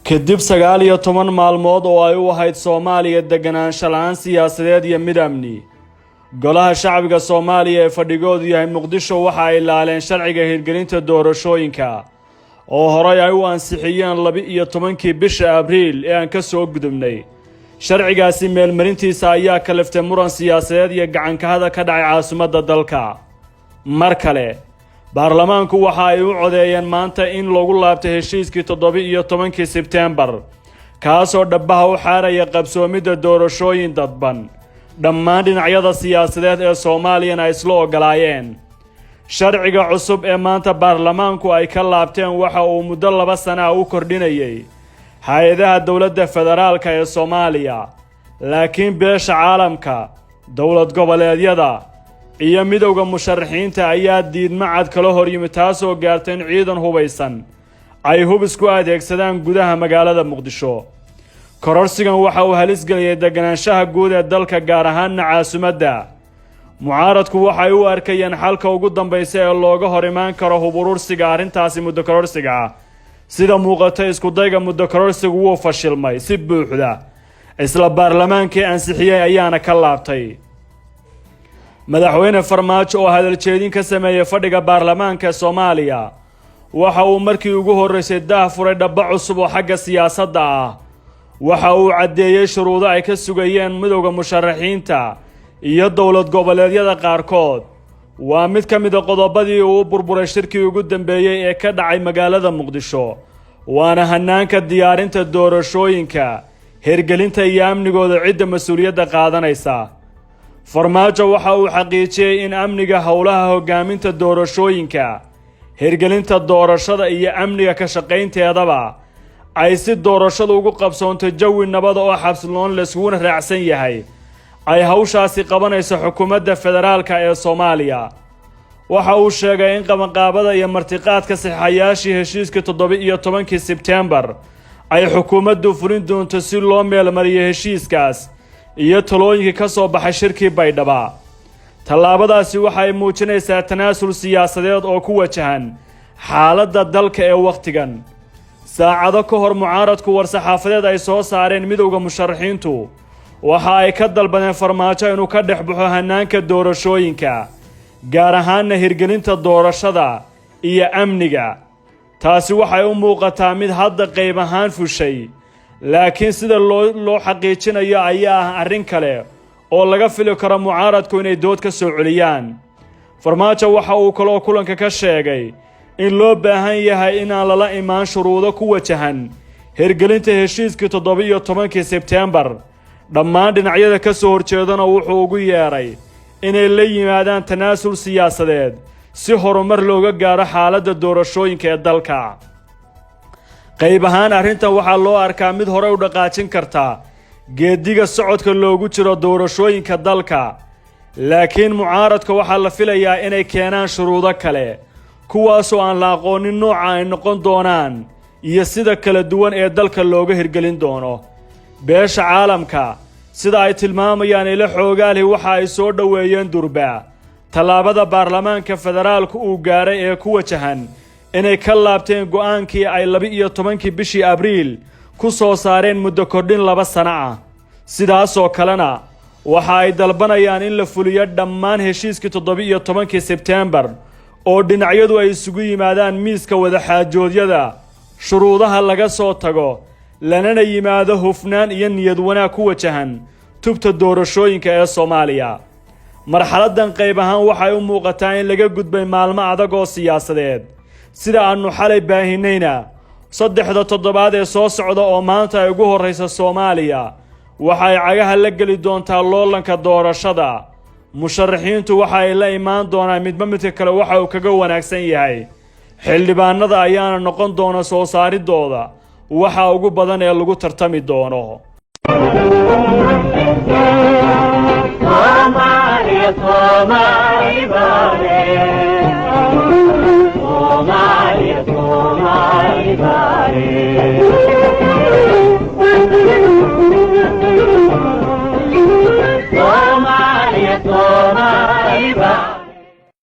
kadib 19 maalmood oo ay u ahayd Soomaaliya deganaansho la'aan siyaasadeed iyo mid amni. Golaha shacbiga Soomaaliya ee fadhigoodu yahay Muqdisho waxa ay ilaaleen sharciga hirgelinta doorashooyinka oo horay ay u ansixiyeen 12 bisha Abriil ee aan ka soo gudubnay. Sharcigaasi meelmarintiisa ayaa kalaftay muran siyaasadeed iyo gacan ka hadal ka dhacay caasimadda dalka. Mar kale baarlamaanku waxa ay u codeeyeen maanta in lagu laabto heshiiskii 17 Sebtembar kaasoo dhabaha u xaaraya qabsoomidda doorashooyin dadban dhammaan dhinacyada siyaasadeed ee Soomaaliya ay isla ogolaayeen. Sharciga cusub ee maanta baarlamaanku ay ka laabteen waxa uu muddo 2 sano u kordhinayay hay'adaha dawladda federaalka ee Soomaaliya, laakiin beesha caalamka, dawlad goboleedyada iyo midowga musharaxiinta ayaa diidmo cad kala hor yimid taasoo gaartay in ciidan hubaysan ay hub isku adeegsadaan gudaha magaalada Muqdisho. Kororsigan waxa uu halis geliyay deganaanshaha guud ee dalka gaar ahaan caasimadda. Mucaaradku waxay u arkayeen xalka ugu dambeysay ee looga hor imaan karo hub urursiga arrintaasi muddo kororsiga. Sida muuqata isku dayga muddo kororsigu wuu fashilmay si buuxda. Isla baarlamaankii ansixiyay ayaana ka laabtay. Madaxweyne Farmaajo oo hadal jeedin ka sameeyay fadhiga baarlamaanka Soomaaliya waxa uu markii ugu horeysay daahfuray dhab cusub oo xagga siyaasadda ah. Waxa uu cadeeyay shuruudo ay ka sugayeen midowga musharaxiinta iyo dawlad goboleedyada qaarkood. Waa mid ka mid ah qodobadii uu burburay shirkii ugu dambeeyay ee ka dhacay magaalada Muqdisho. Waana hanaanka diyaarinta doorashooyinka, hirgelinta iyo amnigooda cidda mas'uuliyadda qaadanaysa. Farmaajo waxa uu xaqiijiyay in amniga howlaha hogaaminta doorashooyinka, hirgelinta doorashada iyo amniga ka shaqaynteedaba ay si doorashadu ugu qabsoonto jawi nabad oo xabsiloon la isku raacsan yahay. ay hawshaasi qabanayso xukuumadda federaalka ee Soomaaliya. Waxa uu sheegay in qabanqaabada iyo martiqaadka saxayaashii heshiiska 17 Sebtembar ay xukuumaddu fulin doonto si loo meelmariyo heshiiskaas iyo talooyinka ka soo baxay shirkii Baydhabo. Tallaabadaasi waxay muujinaysaa tanaasul siyaasadeed oo ku wajahan xaaladda dalka ee waqtigan. Saacado ka hor mucaaradku war-saxaafadeed ay soo saareen midowga musharaxiintu waxa ay ka dalbadeen Farmaajo inuu ka dhex baxo hanaanka doorashooyinka, gaar ahaan hirgelinta doorashada iyo amniga. Taasi waxay u muuqataa mid hadda qayb ahaan fushay, laakiin sida loo xaqiijinayo ayaa ah arrin kale oo laga fili karo mucaaradku inay dood ka soo celiyaan. Farmaajo waxa uu kaloo kulanka ka sheegay in loo baahan yahay in aan lala imaan shuruudo ku wajahan hirgelinta heshiiskii 17 Sebtembar. dhammaan dhinacyada ka soo horjeedana wuxuu ugu yeeray inay la yimaadaan tanaasul siyaasadeed si horumar looga gaaro xaaladda doorashooyinka ee dalka. qayb ahaan arrintan waxaa loo arkaa mid hore u dhaqaajin karta geediga socodka loogu jiro doorashooyinka dalka, laakiin mucaaradka waxaa la filayaa inay keenaan shuruudo kale kuwaasoo aan la aqoonin nooca ay noqon doonaan iyo sida kala duwan ee dalka looga hirgelin doono. beesha caalamka sida ay tilmaamayaan ila xoogaali waxa ay soo dhaweeyeen durba tallaabada baarlamaanka federaalku uu gaaray ee ku wajahan inay ka laabteen go'aankii ay 12 bishii Abriil ku soo saareen muddo kordhin 2 sano ah. sidaasoo kalena waxa ay dalbanayaan in la fuliyo dhammaan heshiiskii 17 Sebtembar oo dhinacyadu ay isugu yimaadaan miiska wada xaajoodyada, shuruudaha laga soo tago lanana yimaado hufnaan iyo niyad wanaag ku wajahan tubta doorashooyinka ee Soomaaliya. marxaladan qayb ahaan waxay u muuqataa in laga gudbay maalmo adag oo siyaasadeed. sida aanu xalay baahinayna 3 toddobaad ee soo socda oo maanta ay ugu horeysa Soomaaliya waxa ay cagaha la geli doontaa loolanka doorashada. musharaxiintu waxa ay la imaan doonaan midba midka kale waxa uu kaga wanaagsan yahay. xildhibaanada ayaana noqon doona soo saaridooda waxa ugu badan ee lagu tartami doono. Soomaaliya